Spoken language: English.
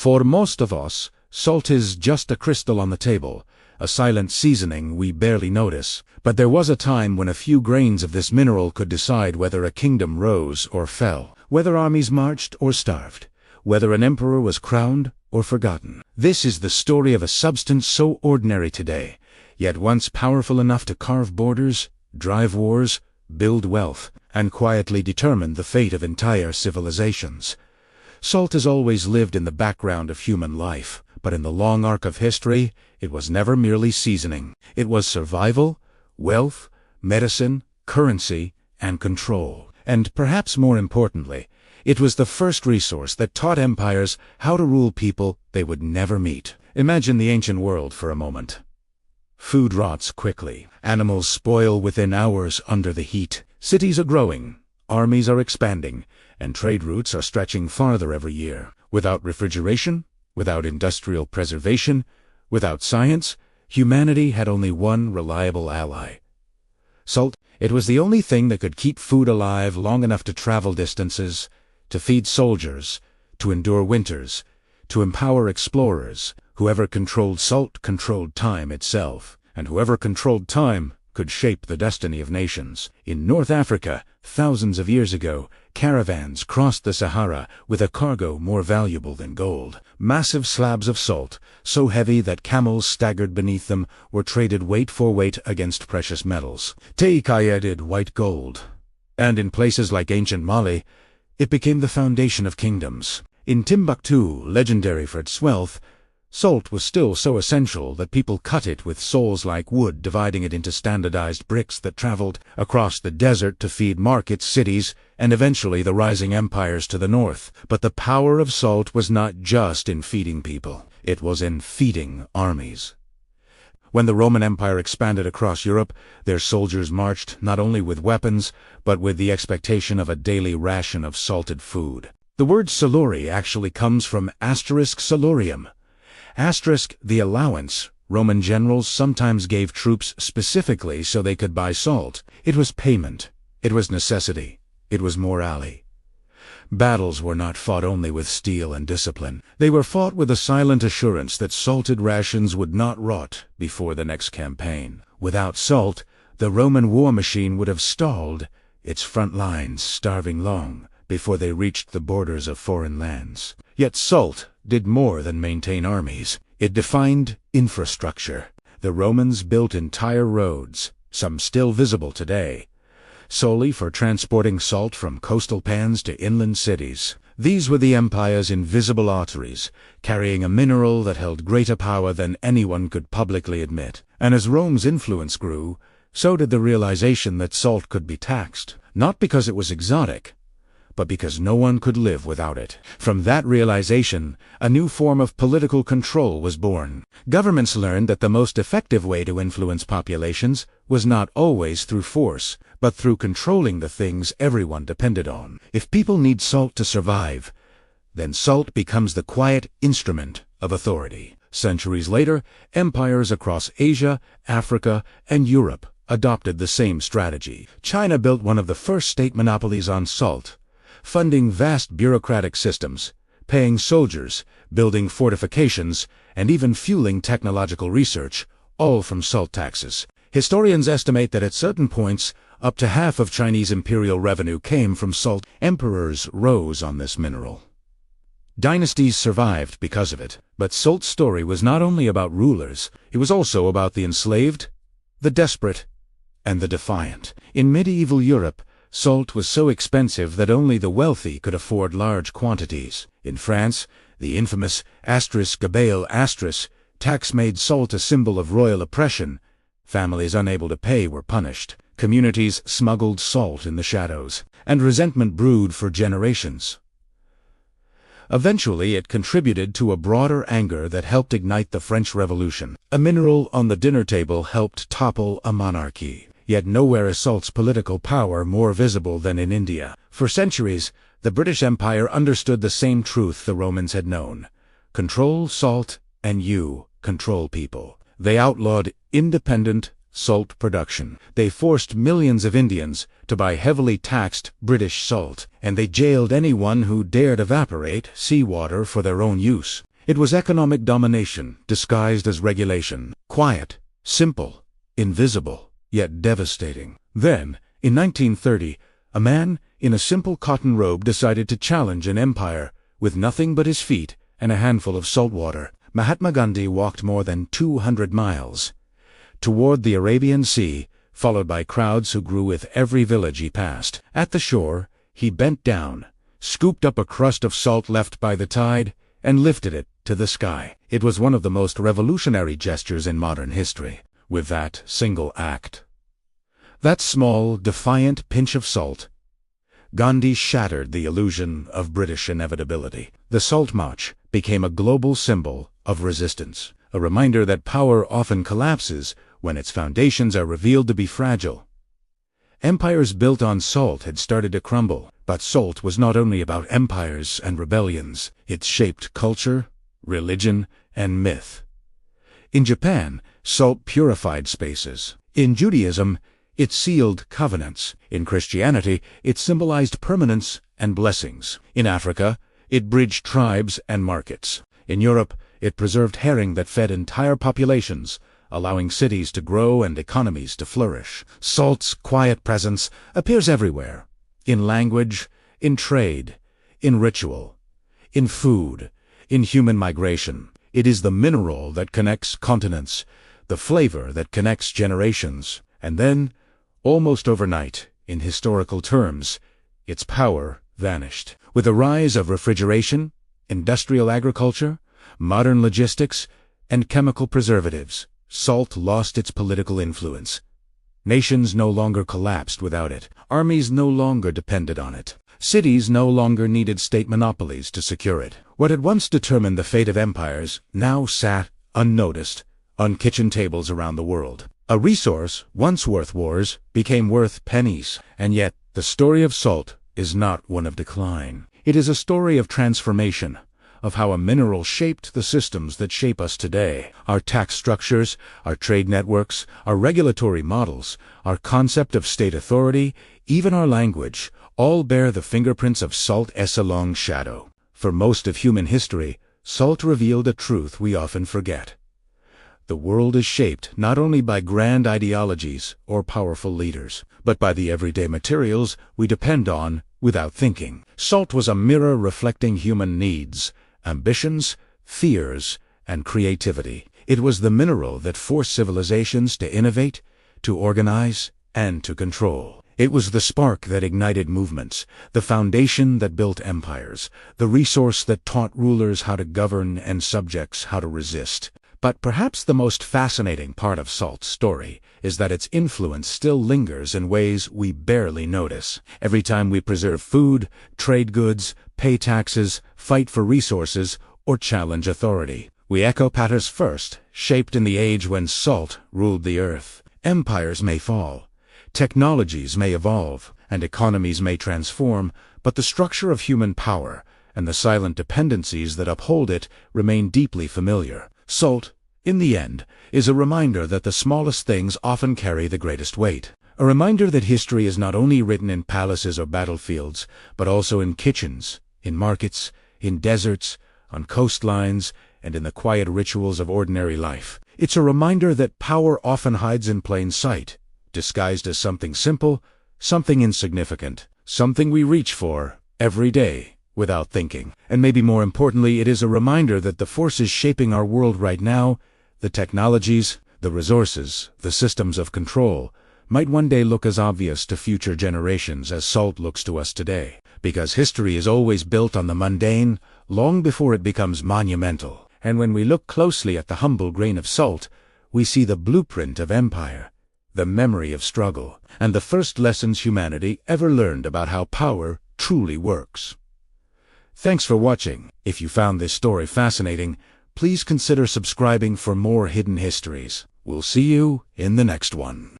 For most of us, salt is just a crystal on the table, a silent seasoning we barely notice. But there was a time when a few grains of this mineral could decide whether a kingdom rose or fell, whether armies marched or starved, whether an emperor was crowned or forgotten. This is the story of a substance so ordinary today, yet once powerful enough to carve borders, drive wars, build wealth, and quietly determine the fate of entire civilizations. Salt has always lived in the background of human life, but in the long arc of history, it was never merely seasoning. It was survival, wealth, medicine, currency, and control. And perhaps more importantly, it was the first resource that taught empires how to rule people they would never meet. Imagine the ancient world for a moment. Food rots quickly. Animals spoil within hours under the heat. Cities are growing. Armies are expanding. And trade routes are stretching farther every year. Without refrigeration, without industrial preservation, without science, humanity had only one reliable ally: salt. It was the only thing that could keep food alive long enough to travel distances, to feed soldiers, to endure winters, to empower explorers. Whoever controlled salt controlled time itself, and whoever controlled time could shape the destiny of nations. In North Africa, thousands of years ago, caravans crossed the Sahara with a cargo more valuable than gold. Massive slabs of salt, so heavy that camels staggered beneath them, were traded weight for weight against precious metals. Teikayedid white gold. And in places like ancient Mali, it became the foundation of kingdoms. In Timbuktu, legendary for its wealth, salt was still so essential that people cut it with saws like wood, dividing it into standardized bricks that traveled across the desert to feed markets, cities, and eventually the rising empires to the north. But the power of salt was not just in feeding people. It was in feeding armies. When the Roman Empire expanded across Europe, their soldiers marched not only with weapons, but with the expectation of a daily ration of salted food. The word salari actually comes from salarium. The allowance Roman generals sometimes gave troops specifically so they could buy salt. It was payment. It was necessity. It was morale. Battles were not fought only with steel and discipline. They were fought with a silent assurance that salted rations would not rot before the next campaign. Without salt, the Roman war machine would have stalled, its front lines starving long before they reached the borders of foreign lands. Yet salt did more than maintain armies. It defined infrastructure. The Romans built entire roads, some still visible today, solely for transporting salt from coastal pans to inland cities. These were the empire's invisible arteries, carrying a mineral that held greater power than anyone could publicly admit. And as Rome's influence grew, so did the realization that salt could be taxed, not because it was exotic, but because no one could live without it. From that realization, a new form of political control was born. Governments learned that the most effective way to influence populations was not always through force, but through controlling the things everyone depended on. If people need salt to survive, then salt becomes the quiet instrument of authority. Centuries later, empires across Asia, Africa, and Europe adopted the same strategy. China built one of the first state monopolies on salt, funding vast bureaucratic systems, paying soldiers, building fortifications, and even fueling technological research, all from salt taxes. Historians estimate that at certain points, up to half of Chinese imperial revenue came from salt. Emperors rose on this mineral. Dynasties survived because of it. But salt's story was not only about rulers, it was also about the enslaved, the desperate, and the defiant. In medieval Europe, salt was so expensive that only the wealthy could afford large quantities. In France, the infamous Gabelle tax made salt a symbol of royal oppression. Families unable to pay were punished. Communities smuggled salt in the shadows, and resentment brewed for generations. Eventually, it contributed to a broader anger that helped ignite the French Revolution. A mineral on the dinner table helped topple a monarchy. Yet nowhere is salt's political power more visible than in India. For centuries, the British Empire understood the same truth the Romans had known: control salt, and you control people. They outlawed independent salt production. They forced millions of Indians to buy heavily taxed British salt, and they jailed anyone who dared evaporate seawater for their own use. It was economic domination, disguised as regulation. Quiet, simple, invisible, yet devastating. Then, in 1930, a man in a simple cotton robe decided to challenge an empire with nothing but his feet and a handful of salt water. Mahatma Gandhi walked more than 200 miles toward the Arabian Sea, followed by crowds who grew with every village he passed. At the shore, he bent down, scooped up a crust of salt left by the tide, and lifted it to the sky. It was one of the most revolutionary gestures in modern history. With that single act, that small, defiant pinch of salt, Gandhi shattered the illusion of British inevitability. The Salt March became a global symbol of resistance, a reminder that power often collapses when its foundations are revealed to be fragile. Empires built on salt had started to crumble, but salt was not only about empires and rebellions. It shaped culture, religion, and myth. In Japan, salt purified spaces. In Judaism, it sealed covenants. In Christianity, it symbolized permanence and blessings. In Africa, it bridged tribes and markets. In Europe, it preserved herring that fed entire populations, allowing cities to grow and economies to flourish. Salt's quiet presence appears everywhere. In language, in trade, in ritual, in food, in human migration. It is the mineral that connects continents, the flavor that connects generations. And then, almost overnight, in historical terms, its power vanished. With the rise of refrigeration, industrial agriculture, modern logistics, and chemical preservatives, salt lost its political influence. Nations no longer collapsed without it. Armies no longer depended on it. Cities no longer needed state monopolies to secure it. What had once determined the fate of empires now sat, unnoticed, on kitchen tables around the world. A resource, once worth wars, became worth pennies. And yet, the story of salt is not one of decline. It is a story of transformation, of how a mineral shaped the systems that shape us today. Our tax structures, our trade networks, our regulatory models, our concept of state authority, even our language, all bear the fingerprints of salt's long shadow. For most of human history, salt revealed a truth we often forget. The world is shaped not only by grand ideologies or powerful leaders, but by the everyday materials we depend on without thinking. Salt was a mirror reflecting human needs, ambitions, fears, and creativity. It was the mineral that forced civilizations to innovate, to organize, and to control. It was the spark that ignited movements, the foundation that built empires, the resource that taught rulers how to govern and subjects how to resist. But perhaps the most fascinating part of salt's story is that its influence still lingers in ways we barely notice. Every time we preserve food, trade goods, pay taxes, fight for resources, or challenge authority, we echo patterns first, shaped in the age when salt ruled the earth. Empires may fall, technologies may evolve, and economies may transform, but the structure of human power and the silent dependencies that uphold it remain deeply familiar. Salt, in the end, is a reminder that the smallest things often carry the greatest weight. A reminder that history is not only written in palaces or battlefields, but also in kitchens, in markets, in deserts, on coastlines, and in the quiet rituals of ordinary life. It's a reminder that power often hides in plain sight, disguised as something simple, something insignificant, something we reach for every day without thinking. And maybe more importantly, it is a reminder that the forces shaping our world right now, the technologies, the resources, the systems of control, might one day look as obvious to future generations as salt looks to us today. Because history is always built on the mundane, long before it becomes monumental. And when we look closely at the humble grain of salt, we see the blueprint of empire, the memory of struggle, and the first lessons humanity ever learned about how power truly works. Thanks for watching. If you found this story fascinating, please consider subscribing for more hidden histories. We'll see you in the next one.